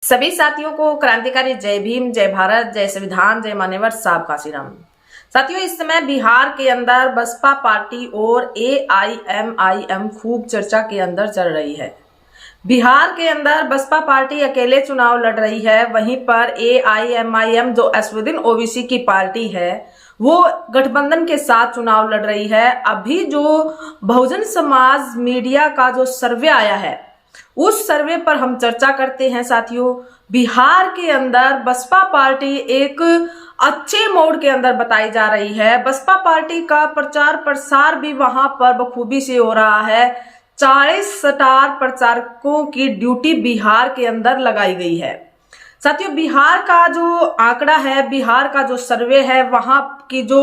सभी साथियों को क्रांतिकारी जय भीम, जय भारत, जय संविधान, जय मान्यवर, साहब काशीराम। साथियों, इस समय बिहार के अंदर बसपा पार्टी और AIMIM खूब चर्चा के अंदर चल रही है। बिहार के अंदर बसपा पार्टी अकेले चुनाव लड़ रही है, वहीं पर AIMIM जो असदुद्दीन ओवैसी की पार्टी है वो गठबंधन के साथ चुनाव लड़ रही है। अभी जो बहुजन समाज मीडिया का जो सर्वे आया है उस सर्वे पर हम चर्चा करते हैं। साथियों, बिहार के अंदर बसपा पार्टी एक अच्छे मोड के अंदर बताई जा रही है। बसपा पार्टी का प्रचार प्रसार भी वहां पर बखूबी से हो रहा है। 40 स्टार प्रचारकों की ड्यूटी बिहार के अंदर लगाई गई है। साथियों, बिहार का जो आंकड़ा है, बिहार का जो सर्वे है, वहां की जो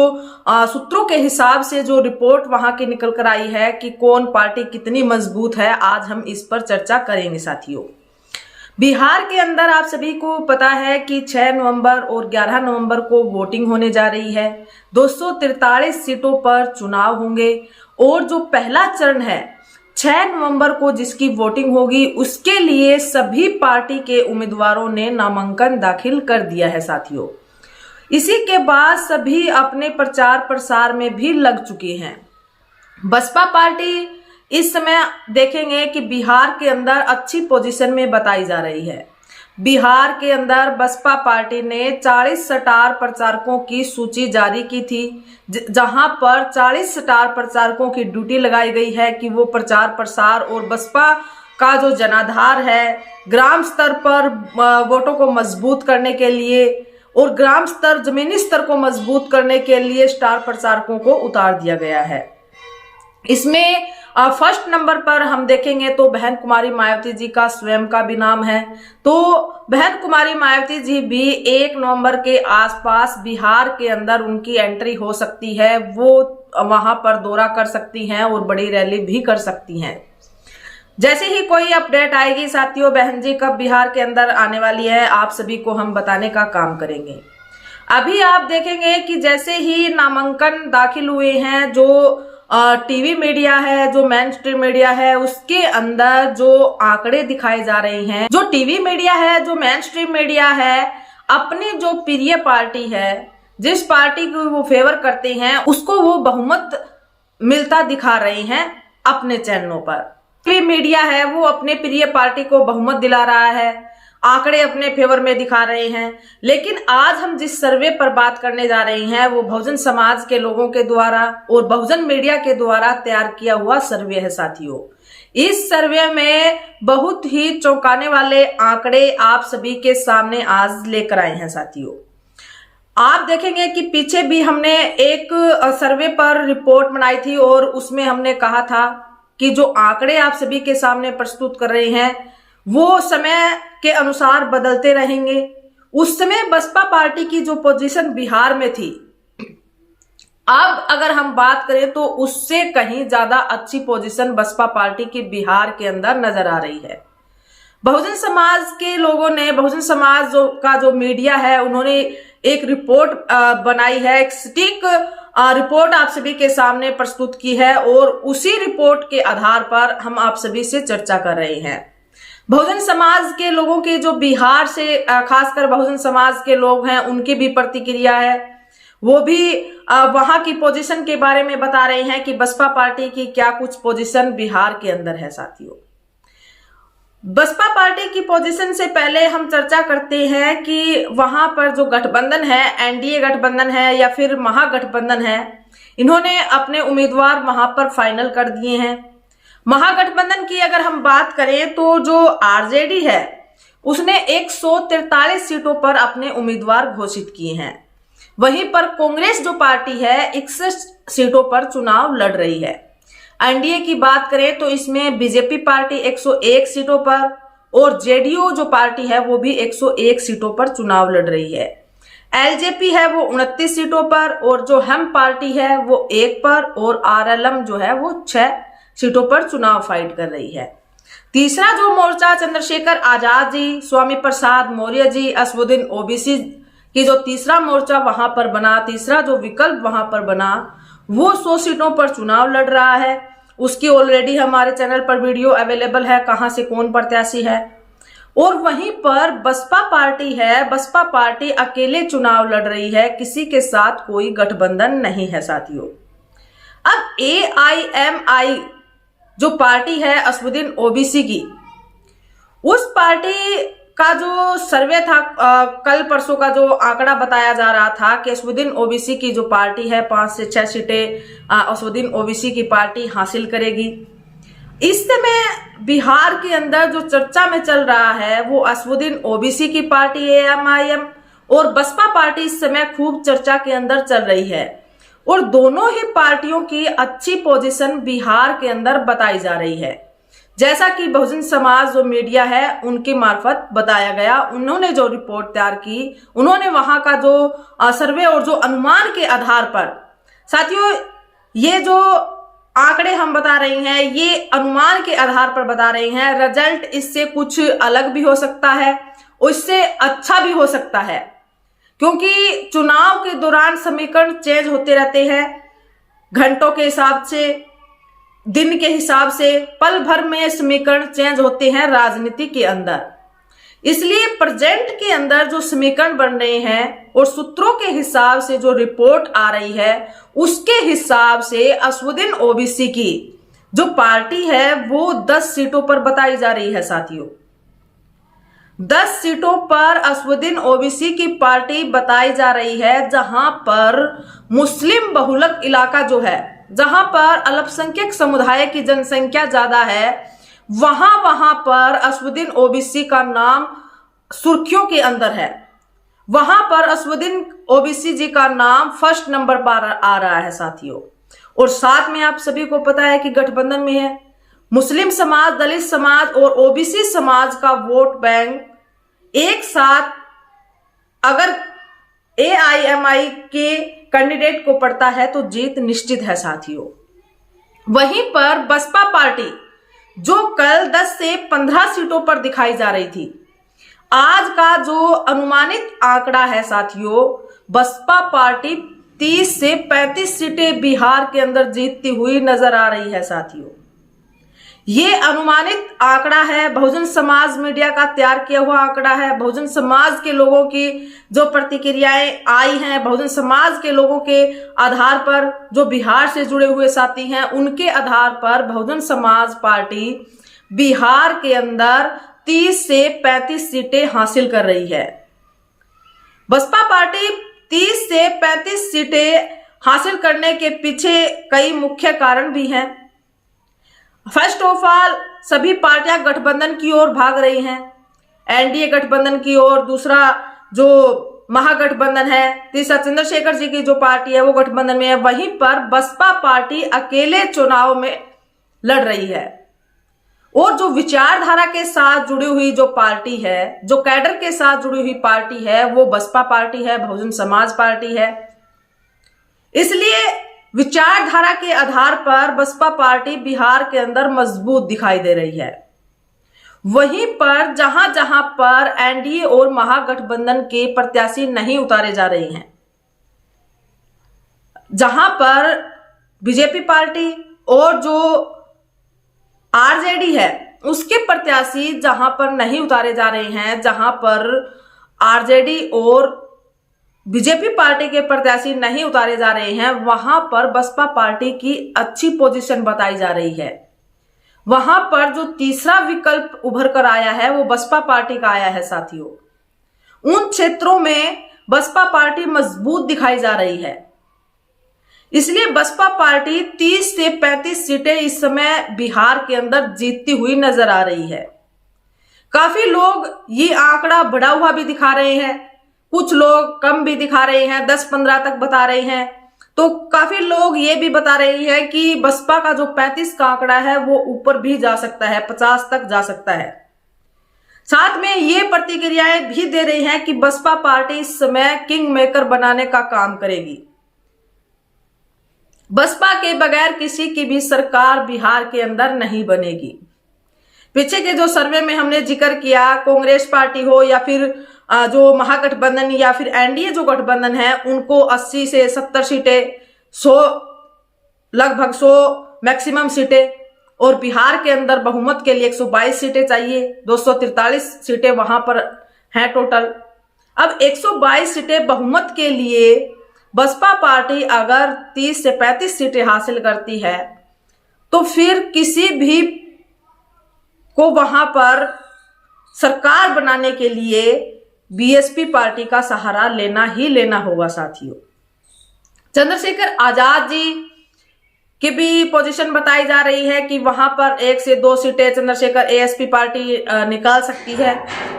सूत्रों के हिसाब से जो रिपोर्ट वहां की निकल कर आई है कि कौन पार्टी कितनी मजबूत है, आज हम इस पर चर्चा करेंगे। साथियों, बिहार के अंदर आप सभी को पता है कि 6 नवंबर और 11 नवंबर को वोटिंग होने जा रही है। 243 सीटों पर चुनाव होंगे और जो पहला चरण है 6 नवंबर को जिसकी वोटिंग होगी, उसके लिए सभी पार्टी के उम्मीदवारों ने नामांकन दाखिल कर दिया है। साथियों, इसी के बाद सभी अपने प्रचार प्रसार में भी लग चुके हैं। बसपा पार्टी इस समय देखेंगे कि बिहार के अंदर अच्छी पोजीशन में बताई जा रही है। बिहार के अंदर बसपा पार्टी ने 40 स्टार प्रचारकों की सूची जारी की थी, जहां पर 40 स्टार प्रचारकों की ड्यूटी लगाई गई है कि वो प्रचार प्रसार और बसपा का जो जनाधार है, ग्राम स्तर पर वोटों को मजबूत करने के लिए और ग्राम स्तर, जमीनी स्तर को मजबूत करने के लिए स्टार प्रचारकों को उतार दिया गया है। इसमें फर्स्ट नंबर पर हम देखेंगे तो बहन कुमारी मायावती जी का स्वयं का भी नाम है। तो बहन कुमारी मायावती जी भी 1 नवंबर के आसपास बिहार के अंदर उनकी एंट्री हो सकती है। वो वहां पर दौरा कर सकती हैं और बड़ी रैली भी कर सकती हैं। जैसे ही कोई अपडेट आएगी साथियों, बहन जी कब बिहार के अंदर आने वाली है, आप सभी को हम बताने का काम करेंगे। अभी आप देखेंगे कि जैसे ही नामांकन दाखिल हुए हैं, जो टीवी मीडिया है, जो मेन स्ट्रीम मीडिया है, उसके अंदर जो आंकड़े दिखाए जा रहे हैं, जो टीवी मीडिया है, जो मेन स्ट्रीम मीडिया है, अपनी जो प्रिय पार्टी है, जिस पार्टी को वो फेवर करते हैं, उसको वो बहुमत मिलता दिखा रहे हैं अपने चैनलों पर। टीवी मीडिया है वो अपने प्रिय पार्टी को बहुमत दिला रहा है, आंकड़े अपने फेवर में दिखा रहे हैं। लेकिन आज हम जिस सर्वे पर बात करने जा रहे हैं वो बहुजन समाज के लोगों के द्वारा और बहुजन मीडिया के द्वारा तैयार किया हुआ सर्वे है। साथियों, इस सर्वे में बहुत ही चौंकाने वाले आंकड़े आप सभी के सामने आज लेकर आए हैं। साथियों, आप देखेंगे कि पीछे भी हमने एक सर्वे पर रिपोर्ट बनाई थी और उसमें हमने कहा था कि जो आंकड़े आप सभी के सामने प्रस्तुत कर रहे हैं वो समय के अनुसार बदलते रहेंगे। उस समय बसपा पार्टी की जो पोजीशन बिहार में थी, अब अगर हम बात करें तो उससे कहीं ज्यादा अच्छी पोजीशन बसपा पार्टी की बिहार के अंदर नजर आ रही है। बहुजन समाज के लोगों ने, बहुजन समाज का जो मीडिया है, उन्होंने एक रिपोर्ट बनाई है, एक सटीक रिपोर्ट आप सभी के सामने प्रस्तुत की है और उसी रिपोर्ट के आधार पर हम आप सभी से चर्चा कर रहे हैं। बहुजन समाज के लोगों के जो बिहार से खासकर बहुजन समाज के लोग हैं, उनकी भी प्रतिक्रिया है। वो भी वहां की पोजीशन के बारे में बता रहे हैं कि बसपा पार्टी की क्या कुछ पोजीशन बिहार के अंदर है। साथियों, बसपा पार्टी की पोजीशन से पहले हम चर्चा करते हैं कि वहां पर जो गठबंधन है, एनडीए गठबंधन है या फिर महागठबंधन है, इन्होंने अपने उम्मीदवार वहां पर फाइनल कर दिए हैं। महागठबंधन की अगर हम बात करें तो जो आरजेडी है उसने 143 सीटों पर अपने उम्मीदवार घोषित किए हैं। वहीं पर कांग्रेस जो पार्टी है 61 सीटों पर चुनाव लड़ रही है। एनडीए की बात करें तो इसमें बीजेपी पार्टी 101 सीटों पर और जेडीयू जो पार्टी है वो भी 101 सीटों पर चुनाव लड़ रही है। एलजेपी है वो 29 सीटों पर और जो हम पार्टी है वो 1 पर और आरएलएम जो है वो 6 सीटों पर चुनाव फाइट कर रही है। तीसरा जो मोर्चा चंद्रशेखर आजाद जी, स्वामी प्रसाद मौर्य जी, असदुद्दीन ओवैसी की जो तीसरा मोर्चा वहां पर बना, तीसरा जो विकल्प वहां पर बना, वो 100 सीटों पर चुनाव लड़ रहा है। उसकी ऑलरेडी हमारे चैनल पर वीडियो अवेलेबल है, कहां से कौन प्रत्याशी है। और वहीं पर बसपा पार्टी है, बसपा पार्टी अकेले चुनाव लड़ रही है, किसी के साथ कोई गठबंधन नहीं है साथियों। अब AIMI जो पार्टी है असदुद्दीन ओवैसी की, उस पार्टी का जो सर्वे था, कल परसों का जो आंकड़ा बताया जा रहा था कि असदुद्दीन ओवैसी की जो पार्टी है 5 से 6 सीटें असदुद्दीन ओवैसी की पार्टी हासिल करेगी। इस समय बिहार के अंदर जो चर्चा में चल रहा है वो असदुद्दीन ओवैसी की पार्टी AIMIM और बसपा पार्टी इस समय खूब चर्चा के अंदर चल रही है, और दोनों ही पार्टियों की अच्छी पोजीशन बिहार के अंदर बताई जा रही है। जैसा कि बहुजन समाज जो मीडिया है उनके मार्फत बताया गया, उन्होंने जो रिपोर्ट तैयार की, उन्होंने वहां का जो सर्वे और जो अनुमान के आधार पर, साथियों ये जो आंकड़े हम बता रहे हैं ये अनुमान के आधार पर बता रहे हैं, रिजल्ट इससे कुछ अलग भी हो सकता है, उससे अच्छा भी हो सकता है, क्योंकि चुनाव के दौरान समीकरण चेंज होते रहते हैं, घंटों के हिसाब से, दिन के हिसाब से, पल भर में समीकरण चेंज होते हैं राजनीति के अंदर। इसलिए प्रेजेंट के अंदर जो समीकरण बन रहे हैं और सूत्रों के हिसाब से जो रिपोर्ट आ रही है उसके हिसाब से असदुद्दीन ओवैसी की जो पार्टी है वो 10 सीटों पर बताई जा रही है साथियों। 10 सीटों पर असदुद्दीन ओवैसी की पार्टी बताई जा रही है, जहां पर मुस्लिम बहुलक इलाका जो है, जहां पर अल्पसंख्यक समुदाय की जनसंख्या ज्यादा है, वहां पर असदुद्दीन ओवैसी का नाम सुर्खियों के अंदर है। वहां पर असदुद्दीन ओवैसी जी का नाम फर्स्ट नंबर पर आ रहा है साथियों। और साथ में आप सभी को पता है कि गठबंधन में है मुस्लिम समाज, दलित समाज और ओबीसी समाज का वोट बैंक एक साथ अगर AIMI के कैंडिडेट को पड़ता है तो जीत निश्चित है साथियों। वहीं पर बसपा पार्टी जो कल 10 से 15 सीटों पर दिखाई जा रही थी, आज का जो अनुमानित आंकड़ा है साथियों, बसपा पार्टी 30 से 35 सीटें बिहार के अंदर जीतती हुई नजर आ रही है साथियों। ये अनुमानित आंकड़ा है, बहुजन समाज मीडिया का तैयार किया हुआ आंकड़ा है। बहुजन समाज के लोगों की जो प्रतिक्रियाएं आई हैं, बहुजन समाज के लोगों के आधार पर, जो बिहार से जुड़े हुए साथी हैं उनके आधार पर बहुजन समाज पार्टी बिहार के अंदर 30 से 35 सीटें हासिल कर रही है। बसपा पार्टी 30 से 35 सीटें हासिल करने के पीछे कई मुख्य कारण भी हैं। फर्स्ट ऑफ ऑल, सभी पार्टियां गठबंधन की ओर भाग रही हैं, NDA गठबंधन की ओर, दूसरा जो महागठबंधन है, तीसरा चंद्रशेखर जी की जो पार्टी है वो गठबंधन में है। वहीं पर बसपा पार्टी अकेले चुनाव में लड़ रही है, और जो विचारधारा के साथ जुड़ी हुई जो पार्टी है, जो कैडर के साथ जुड़ी हुई पार्टी है वो बसपा पार्टी है, बहुजन समाज पार्टी है। इसलिए विचारधारा के आधार पर बसपा पार्टी बिहार के अंदर मजबूत दिखाई दे रही है। वहीं पर जहां जहां पर NDA और महागठबंधन के प्रत्याशी नहीं उतारे जा रहे हैं, जहां पर बीजेपी पार्टी और जो RJD है उसके प्रत्याशी जहां पर नहीं उतारे जा रहे हैं, जहां पर RJD और बीजेपी पार्टी के प्रत्याशी नहीं उतारे जा रहे हैं, वहां पर बसपा पार्टी की अच्छी पोजीशन बताई जा रही है। वहां पर जो तीसरा विकल्प उभर कर आया है वो बसपा पार्टी का आया है साथियों। उन क्षेत्रों में बसपा पार्टी मजबूत दिखाई जा रही है। इसलिए बसपा पार्टी 30 से 35 सीटें इस समय बिहार के अंदर जीतती हुई नजर आ रही है। काफी लोग ये आंकड़ा बढ़ा हुआ भी दिखा रहे हैं, कुछ लोग कम भी दिखा रहे हैं, 10-15 तक बता रहे हैं, तो काफी लोग ये भी बता रहे हैं कि बसपा का जो 35 का आंकड़ा है वो ऊपर भी जा सकता है, 50 तक जा सकता है। साथ में ये प्रतिक्रियाएं भी दे रही हैं कि बसपा पार्टी इस समय किंग मेकर बनाने का काम करेगी। बसपा के बगैर किसी की भी सरकार बिहार के अंदर नहीं बनेगी। पीछे के जो सर्वे में हमने जिक्र किया, कांग्रेस पार्टी हो या फिर जो महागठबंधन या फिर NDA जो गठबंधन है, उनको 80 से 70 सीटें, 100 लगभग 100 मैक्सिमम सीटें और बिहार के अंदर बहुमत के लिए 122 सीटें चाहिए, 243 सीटें वहां पर हैं टोटल। अब 122 सीटें बहुमत के लिए बसपा पार्टी अगर 30 से 35 सीटें हासिल करती है तो फिर किसी भी को वहां पर सरकार बनाने के लिए बीएसपी पार्टी का सहारा लेना ही लेना होगा साथियों। चंद्रशेखर आजाद जी की भी पोजीशन बताई जा रही है कि वहां पर 1 से 2 सीटें चंद्रशेखर एएसपी पार्टी निकाल सकती है।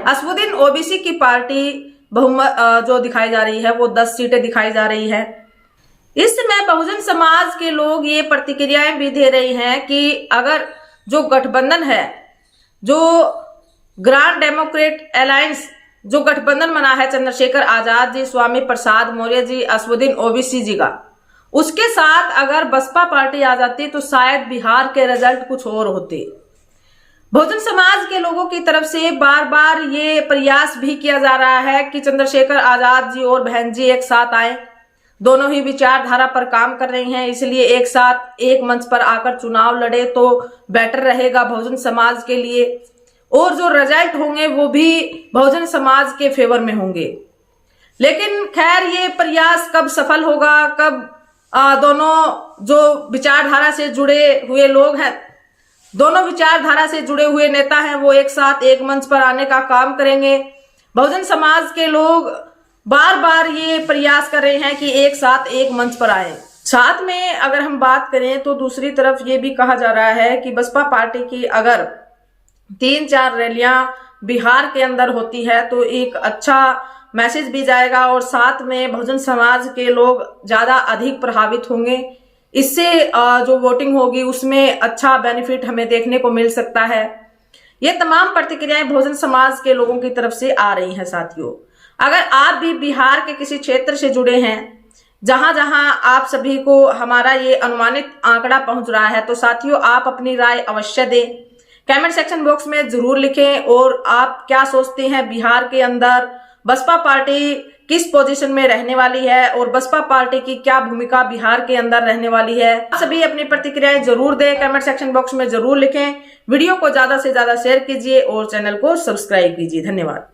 असदुद्दीन ओबीसी की पार्टी बहुमत जो दिखाई जा रही है वो 10 सीटें दिखाई जा रही है। इस समय बहुजन समाज के लोग ये प्रतिक्रियाएं भी दे रही हैं कि अगर जो गठबंधन है, जो ग्रांड डेमोक्रेट अलायंस जो गठबंधन बना है चंद्रशेखर आजाद जी, स्वामी प्रसाद मौर्य जी, असदुद्दीन ओबीसी जी का, उसके साथ अगर बसपा पार्टी आ जाती तो शायद बिहार के रिजल्ट कुछ और होते। बहुजन समाज के लोगों की तरफ से बार बार ये प्रयास भी किया जा रहा है कि चंद्रशेखर आजाद जी और बहन जी एक साथ आए, दोनों ही विचारधारा पर काम कर रही हैं, इसलिए एक साथ एक मंच पर आकर चुनाव लड़े तो बेटर रहेगा बहुजन समाज के लिए, और जो रिजल्ट होंगे वो भी बहुजन समाज के फेवर में होंगे। लेकिन खैर ये प्रयास कब सफल होगा, कब दोनों जो विचारधारा से जुड़े हुए लोग हैं, दोनों विचारधारा से जुड़े हुए नेता हैं, वो एक साथ एक मंच पर आने का काम करेंगे। बहुजन समाज के लोग बार बार ये प्रयास कर रहे हैं कि एक साथ एक मंच पर आए। साथ में अगर हम बात करें तो दूसरी तरफ ये भी कहा जा रहा है कि बसपा पार्टी की अगर 3-4 रैलियां बिहार के अंदर होती है तो एक अच्छा मैसेज भी जाएगा और साथ में बहुजन समाज के लोग ज्यादा अधिक प्रभावित होंगे। इससे जो वोटिंग होगी उसमें अच्छा बेनिफिट हमें देखने को मिल सकता है। ये तमाम प्रतिक्रियाएं बहुजन समाज के लोगों की तरफ से आ रही हैं साथियों। अगर आप भी बिहार के किसी क्षेत्र से जुड़े हैं जहां जहां आप सभी को हमारा ये अनुमानित आंकड़ा पहुंच रहा है तो साथियों आप अपनी राय अवश्य दें, कमेंट सेक्शन बॉक्स में जरूर लिखें। और आप क्या सोचते हैं बिहार के अंदर बसपा पार्टी किस पोजीशन में रहने वाली है और बसपा पार्टी की क्या भूमिका बिहार के अंदर रहने वाली है। आप सभी अपनी प्रतिक्रियाएं जरूर दें, कमेंट सेक्शन बॉक्स में जरूर लिखें। वीडियो को ज्यादा से ज्यादा शेयर कीजिए और चैनल को सब्सक्राइब कीजिए। धन्यवाद।